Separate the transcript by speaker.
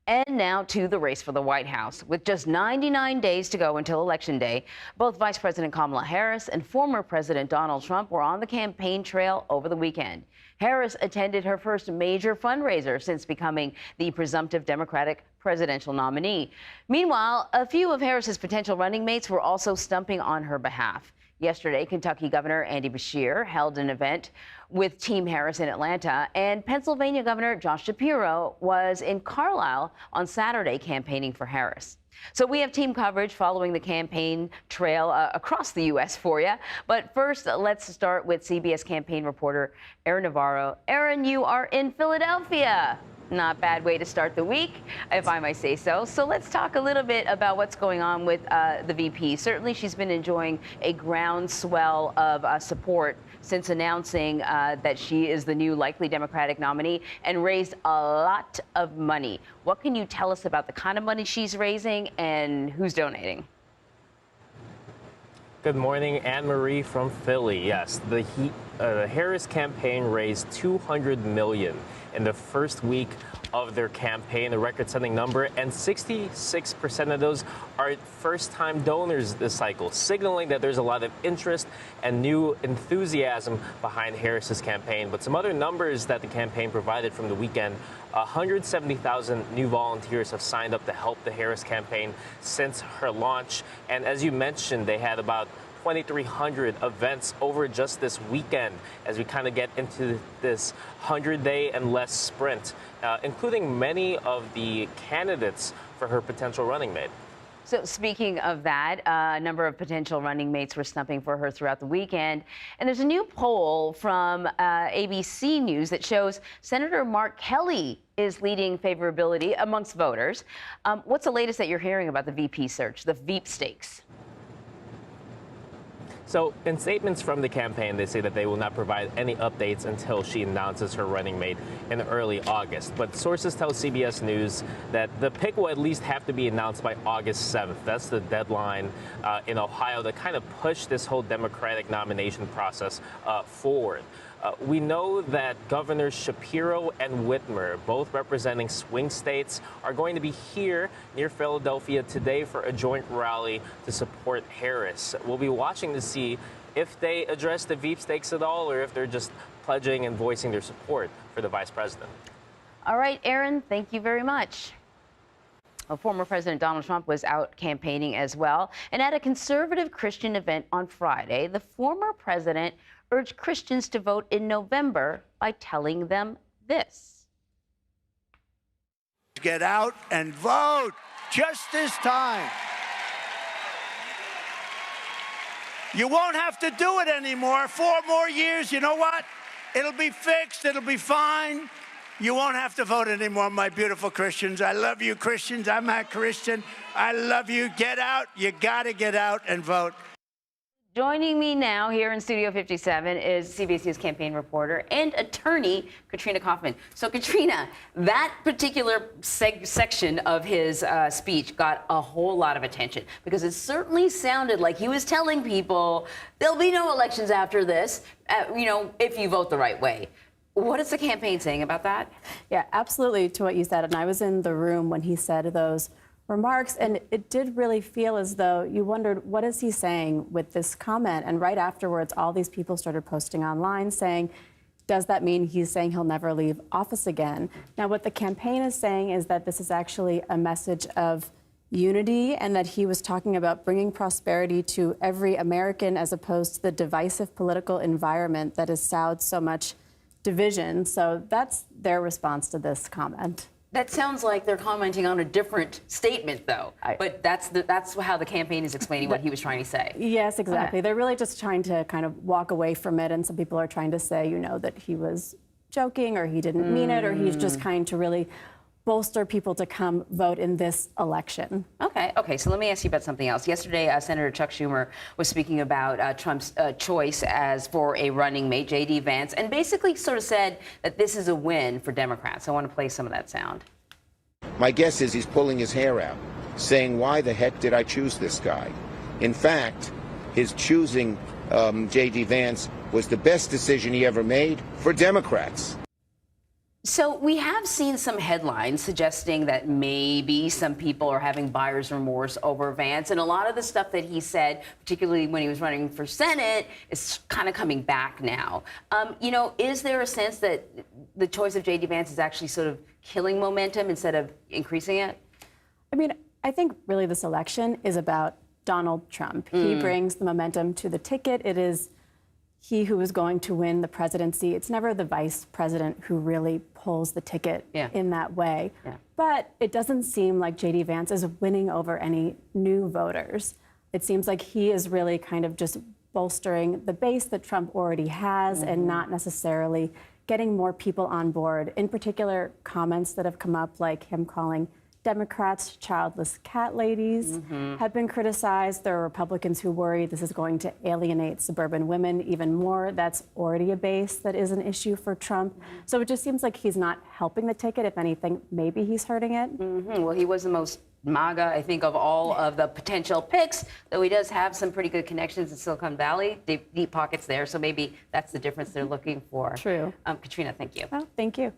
Speaker 1: And now to the race for the White House. With just 99 days to go until Election Day, both Vice President Kamala Harris and former President Donald Trump were on the campaign trail over the weekend. Harris attended her first major fundraiser since becoming the presumptive Democratic presidential nominee. Meanwhile, a few of Harris's potential running mates were also stumping on her behalf. Yesterday, Kentucky Governor Andy Beshear held an event with Team Harris in Atlanta, and Pennsylvania Governor Josh Shapiro was in Carlisle on Saturday campaigning for Harris. So we have team coverage following the campaign trail across the U.S. for you. But first, let's start with CBS campaign reporter Erin Navarro. Erin, you are in Philadelphia. Not a bad way to start the week, if I might say so. So let's talk a little bit about what's going on with the VP. Certainly, she's been enjoying a groundswell of support since announcing that she is the new likely Democratic nominee and raised a lot of money. What can you tell us about the kind of money she's raising and who's donating?
Speaker 2: Good morning, Anne-Marie from Philly. Yes, the Harris campaign raised $200 million in the first week of their campaign, a record-setting number, and 66% of those are first-time donors this cycle, signaling that there's a lot of interest and new enthusiasm behind Harris's campaign. But some other numbers that the campaign provided from the weekend: 170,000 new volunteers have signed up to help the Harris campaign since her launch. And as you mentioned, they had about 2,300 events over just this weekend as we kind of get into this 100-day and less sprint, including many of the candidates for her potential running mate.
Speaker 1: So speaking of that, a number of potential running mates were stumping for her throughout the weekend. And there's a new poll from ABC News that shows Senator Mark Kelly is leading favorability amongst voters. What's the latest that you're hearing about the VP search, the Veep stakes?
Speaker 2: So in statements from the campaign, they say that they will not provide any updates until she announces her running mate in early August. But sources tell CBS News that the pick will at least have to be announced by August 7th. That's the deadline in Ohio to kind of push this whole Democratic nomination process forward. We know that Governors Shapiro and Whitmer, both representing swing states, are going to be here near Philadelphia today for a joint rally to support Harris. We'll be watching to see if they address the Veep stakes at all, or if they're just pledging and voicing their support for the vice president.
Speaker 1: All right, Erin, thank you very much. Former President Donald Trump was out campaigning as well. And at a conservative Christian event on Friday, the former president urged Christians to vote in November by telling them this.
Speaker 3: Get out and vote just this time. You won't have to do it anymore. 4 more years, you know what? It'll be fixed. It'll be fine. You won't have to vote anymore, my beautiful Christians. I love you, Christians. I'm a Christian. I love you. Get out. You got to get out and vote.
Speaker 1: Joining me now here in Studio 57 is CBS News campaign reporter and attorney Katrina Kaufman. So, Katrina, that particular section of his speech got a whole lot of attention because it certainly sounded like he was telling people there'll be no elections after this, if you vote the right way. What is the campaign saying about that?
Speaker 4: Yeah, absolutely to what you said. And I was in the room when he said those remarks, and it did really feel as though you wondered, what is he saying with this comment? And right afterwards, all these people started posting online saying, does that mean he's saying he'll never leave office again? Now, what the campaign is saying is that this is actually a message of unity, and that he was talking about bringing prosperity to every American as opposed to the divisive political environment that has sowed so much division. So that's their response to this comment.
Speaker 1: That sounds like they're commenting on a different statement, though. But that's how the campaign is explaining what he was trying to say.
Speaker 4: Yes, exactly.
Speaker 1: Okay.
Speaker 4: They're really just trying to kind of walk away from it. And some people are trying to say, that he was joking, or he didn't mean it, or he's just trying to really bolster people to come vote in this election.
Speaker 1: Okay. So let me ask you about something else. Yesterday, Senator Chuck Schumer was speaking about Trump's choice as for a running mate, J.D. Vance, and basically sort of said that this is a win for Democrats. I want to play some of that sound.
Speaker 5: My guess is he's pulling his hair out, saying, why the heck did I choose this guy? In fact, his choosing J.D. Vance was the best decision he ever made for Democrats.
Speaker 1: So we have seen some headlines suggesting that maybe some people are having buyer's remorse over Vance, and a lot of the stuff that he said, particularly when he was running for Senate, is kind of coming back now. Is there a sense that the choice of J.D. Vance is actually sort of killing momentum instead of increasing it?
Speaker 4: I mean, I think really this election is about Donald Trump. He brings the momentum to the ticket. It is he who is going to win the presidency. It's never the vice president who really pulls the ticket in that way. Yeah. But it doesn't seem like J.D. Vance is winning over any new voters. It seems like he is really kind of just bolstering the base that Trump already has and not necessarily getting more people on board. In particular, comments that have come up, like him calling Democrats childless cat ladies, have been criticized. There are Republicans who worry this is going to alienate suburban women even more. That's already a base that is an issue for Trump. So it just seems like he's not helping the ticket. If anything, maybe he's hurting it.
Speaker 1: Well, he was the most MAGA, I think, of all of the potential picks, though he does have some pretty good connections in Silicon Valley, deep pockets there. So maybe that's the difference they're looking for.
Speaker 4: True.
Speaker 1: Katrina, thank you.
Speaker 4: Well, thank you.